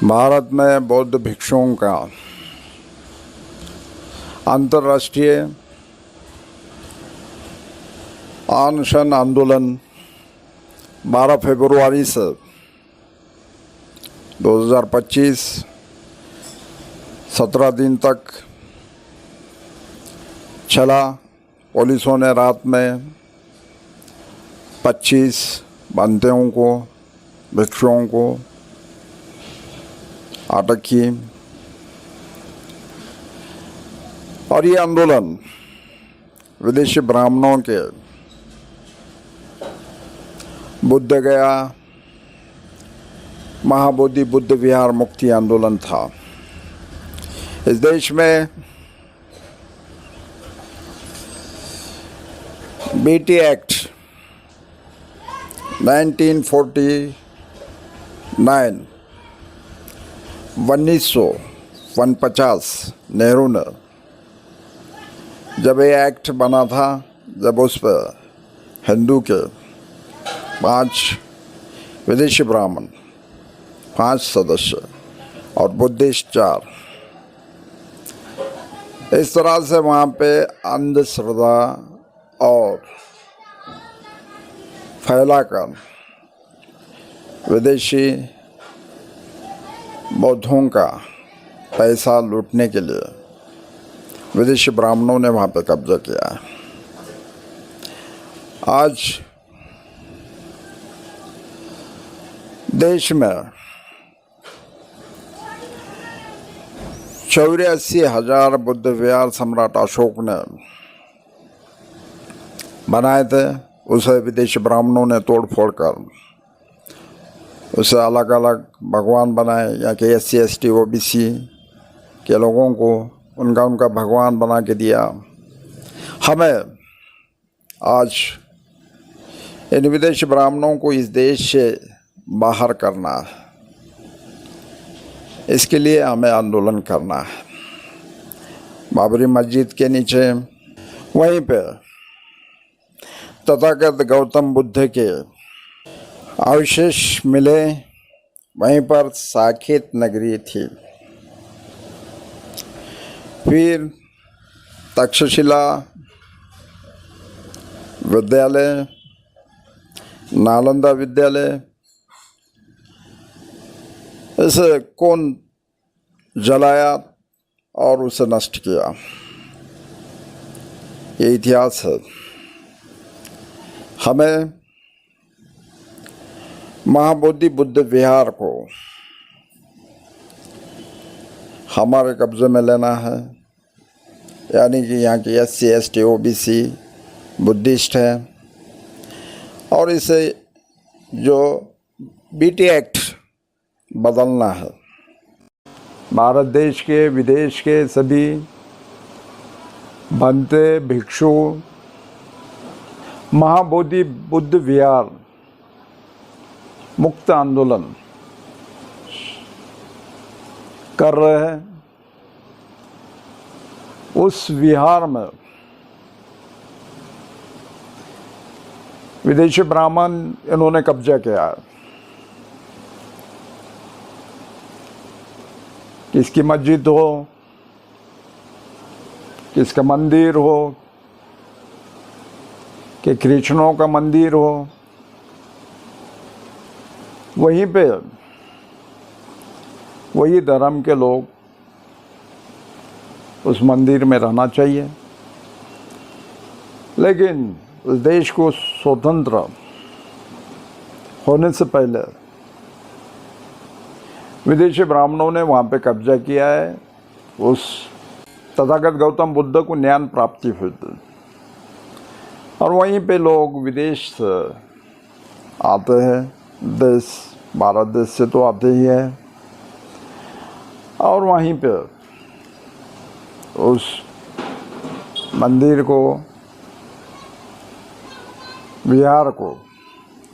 भारत में बौद्ध भिक्षुओं का अंतर्राष्ट्रीय अनशन आंदोलन 12 फरवरी से 2025 17 दिन तक चला। पुलिसों ने रात में 25 बंदियों को, भिक्षुओं को अटक की और ये आंदोलन विदेशी ब्राह्मणों के बुद्ध गया महाबोधि बुद्ध विहार मुक्ति आंदोलन था। इस देश में बीटी एक्ट 1949 नेहरू ने जब ये एक्ट बना था, जब उस पर हिंदू के 5 विदेशी ब्राह्मण 5 सदस्य और बुद्धिस्ट 4, इस तरह से वहाँ पे अंधश्रद्धा और फैलाकर विदेशी बौद्धों का पैसा लूटने के लिए विदेशी ब्राह्मणों ने वहाँ पे कब्जा किया है। आज देश में 84,000 बुद्ध विहार सम्राट अशोक ने बनाए थे। उसे विदेशी ब्राह्मणों ने तोड़ फोड़ कर उसे अलग अलग भगवान बनाए। यहाँ के SC ST OBC के लोगों को उनका भगवान बना के दिया। हमें आज इन विदेशी ब्राह्मणों को इस देश से बाहर करना है। इसके लिए हमें आंदोलन करना है। बाबरी मस्जिद के नीचे वहीं पे तथागत गौतम बुद्ध के अवशेष मिले, वहीं पर साकेत नगरी थी। फिर तक्षशिला विद्यालय, नालंदा विद्यालय, इसे कौन जलाया और उसे नष्ट किया, ये इतिहास है। हमें महाबोधि बुद्ध विहार को हमारे कब्जे में लेना है। यानी कि यहाँ की SC ST OBC बुद्धिस्ट है और इसे जो BT एक्ट बदलना है। भारत देश के विदेश के सभी बनते भिक्षु महाबोधि बुद्ध विहार मुक्त आंदोलन कर रहे हैं। उस विहार में विदेशी ब्राह्मण इन्होंने कब्जा किया है। किसकी मस्जिद हो, किसका मंदिर हो, कि कृष्णों का मंदिर हो, वहीं पे वही धर्म के लोग उस मंदिर में रहना चाहिए। लेकिन उस देश को स्वतंत्र होने से पहले विदेशी ब्राह्मणों ने वहाँ पे कब्जा किया है। उस तथागत गौतम बुद्ध को ज्ञान प्राप्ति हुई थी और वहीं पे लोग विदेश से आते हैं। देश, भारत देश से तो आते ही है और वहीं पे उस मंदिर को, विहार को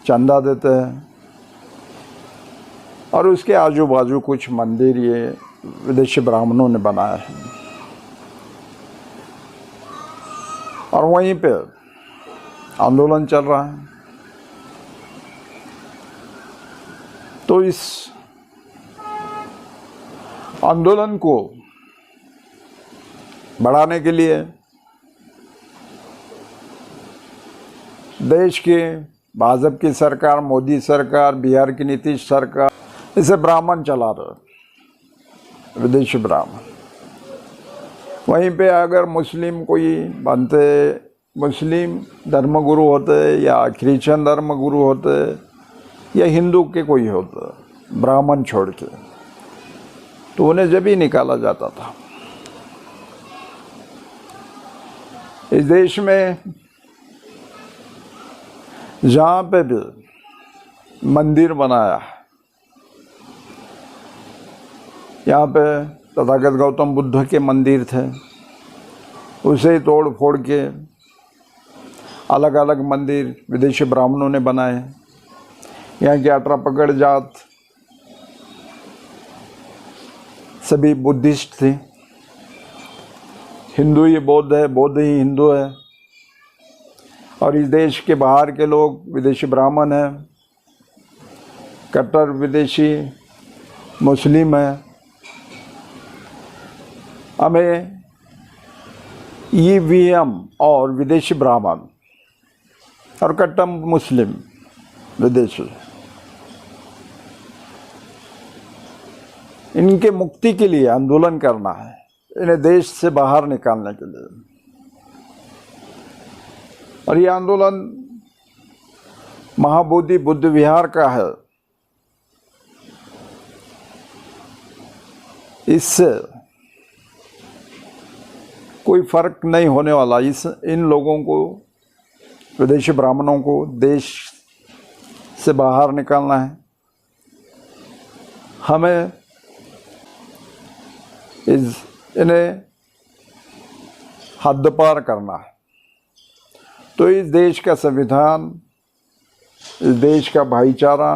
चंदा देते हैं और उसके आजू बाजू कुछ मंदिर ये विदेशी ब्राह्मणों ने बनाए हैं और वहीं पे आंदोलन चल रहा है। तो इस आंदोलन को बढ़ाने के लिए देश की भाजपा की सरकार, मोदी सरकार, बिहार की नीतीश सरकार इसे ब्राह्मण चला रहे, विदेशी ब्राह्मण। वहीं पे अगर मुस्लिम कोई बनते, मुस्लिम धर्मगुरु होते या क्रिश्चियन धर्मगुरु होते या हिंदू के कोई होते ब्राह्मण छोड़ के, तो उन्हें जब ही निकाला जाता था। इस देश में जहाँ पे भी मंदिर बनाया, यहाँ पे तथागत गौतम बुद्ध के मंदिर थे, उसे तोड़ फोड़ के अलग अलग मंदिर विदेशी ब्राह्मणों ने बनाए। यहाँ की अठारह जात सभी बुद्धिस्ट थे, हिंदू ही बौद्ध है, बौद्ध ही हिंदू है। और इस देश के बाहर के लोग विदेशी ब्राह्मण हैं, कट्टर विदेशी मुस्लिम है। हमें ईवीएम और विदेशी ब्राह्मण और कट्टर मुस्लिम विदेशी, इनके मुक्ति के लिए आंदोलन करना है, इन्हें देश से बाहर निकालने के लिए। और ये आंदोलन महाबोधि बुद्ध विहार का है। इससे कोई फर्क नहीं होने वाला। इन लोगों को, विदेशी ब्राह्मणों को देश से बाहर निकालना है। हमें इन्हें हद पार करना है। तो इस देश का संविधान, इस देश का भाईचारा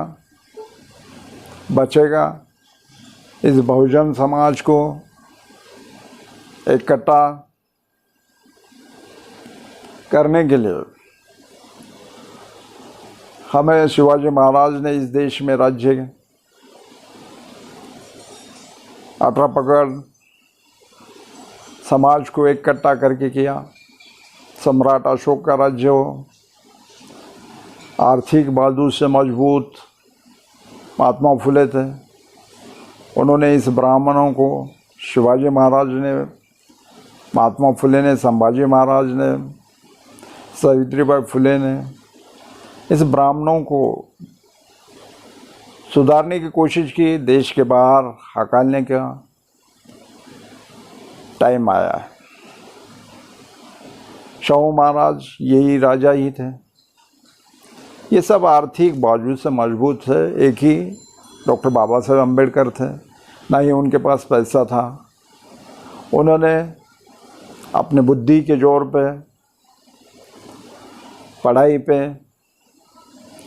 बचेगा। इस बहुजन समाज को इकट्ठा करने के लिए हमें शिवाजी महाराज ने इस देश में राज्य अठारह समाज को इकट्ठा करके किया। सम्राट अशोक का राज्य हो, आर्थिक बाजू से मजबूत महात्मा फुले थे। उन्होंने इस ब्राह्मणों को, शिवाजी महाराज ने, महात्मा फुले ने, संभाजी महाराज ने, सावित्रीबाई फुले ने इस ब्राह्मणों को सुधारने की कोशिश की। देश के बाहर हकालने का टाइम आया है। शाहू महाराज यही राजा ही थे। ये सब आर्थिक बाजू से मजबूत थे। एक ही डॉक्टर बाबा साहेब अम्बेडकर थे, ना ही उनके पास पैसा था। उन्होंने अपने बुद्धि के जोर पे, पढ़ाई पे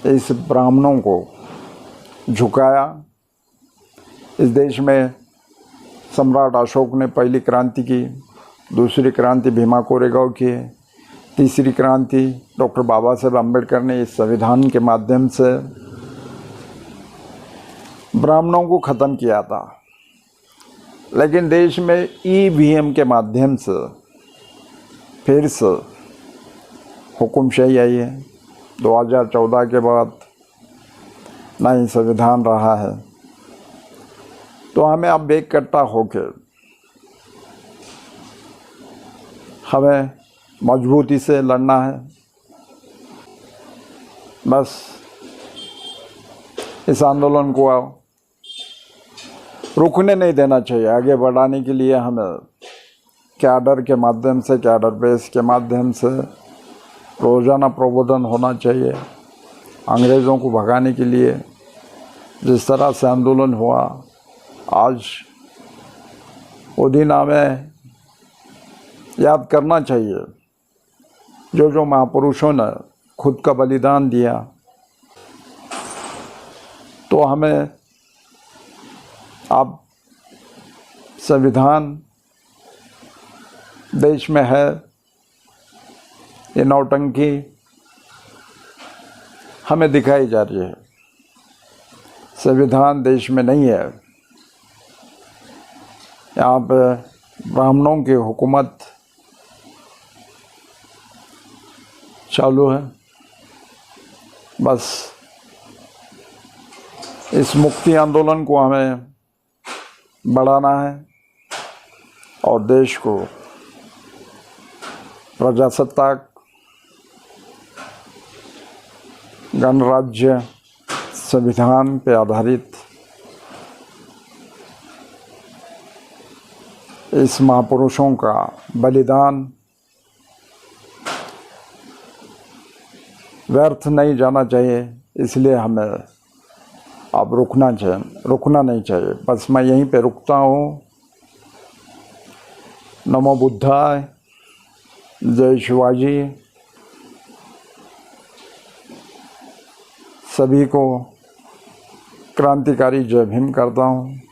इस ब्राह्मणों को झुकाया। इस देश में सम्राट अशोक ने पहली क्रांति की, दूसरी क्रांति भीमा कोरेगांव की, तीसरी क्रांति डॉक्टर बाबा साहेब अम्बेडकर ने इस संविधान के माध्यम से ब्राह्मणों को ख़त्म किया था। लेकिन देश में ईवीएम के माध्यम से फिर से हुकुमशाही आई है। 2014 के बाद नई संविधान रहा है। तो हमें अब इकट्ठा होकर हमें मजबूती से लड़ना है। बस इस आंदोलन को रुकने नहीं देना चाहिए। आगे बढ़ाने के लिए हमें कैडर के माध्यम से, कैडर बेस के माध्यम से रोज़ाना प्रबोधन होना चाहिए। अंग्रेज़ों को भगाने के लिए जिस तरह से आंदोलन हुआ, आज वो दिन हमें याद करना चाहिए। जो जो महापुरुषों ने खुद का बलिदान दिया, तो हमें अब संविधान देश में है, ये नौटंकी हमें दिखाई जा रही है। संविधान देश में नहीं है। यहाँ पे ब्राह्मणों की हुकूमत चालू है। बस इस मुक्ति आंदोलन को हमें बढ़ाना है और देश को प्रजासत्ताक, गणराज्य, संविधान पे आधारित इस महापुरुषों का बलिदान व्यर्थ नहीं जाना चाहिए। इसलिए हमें अब रुकना नहीं चाहिए। बस मैं यहीं पे रुकता हूँ। नमो बुद्धाय, जय शिवाजी। सभी को क्रांतिकारी जय भीम करता हूँ।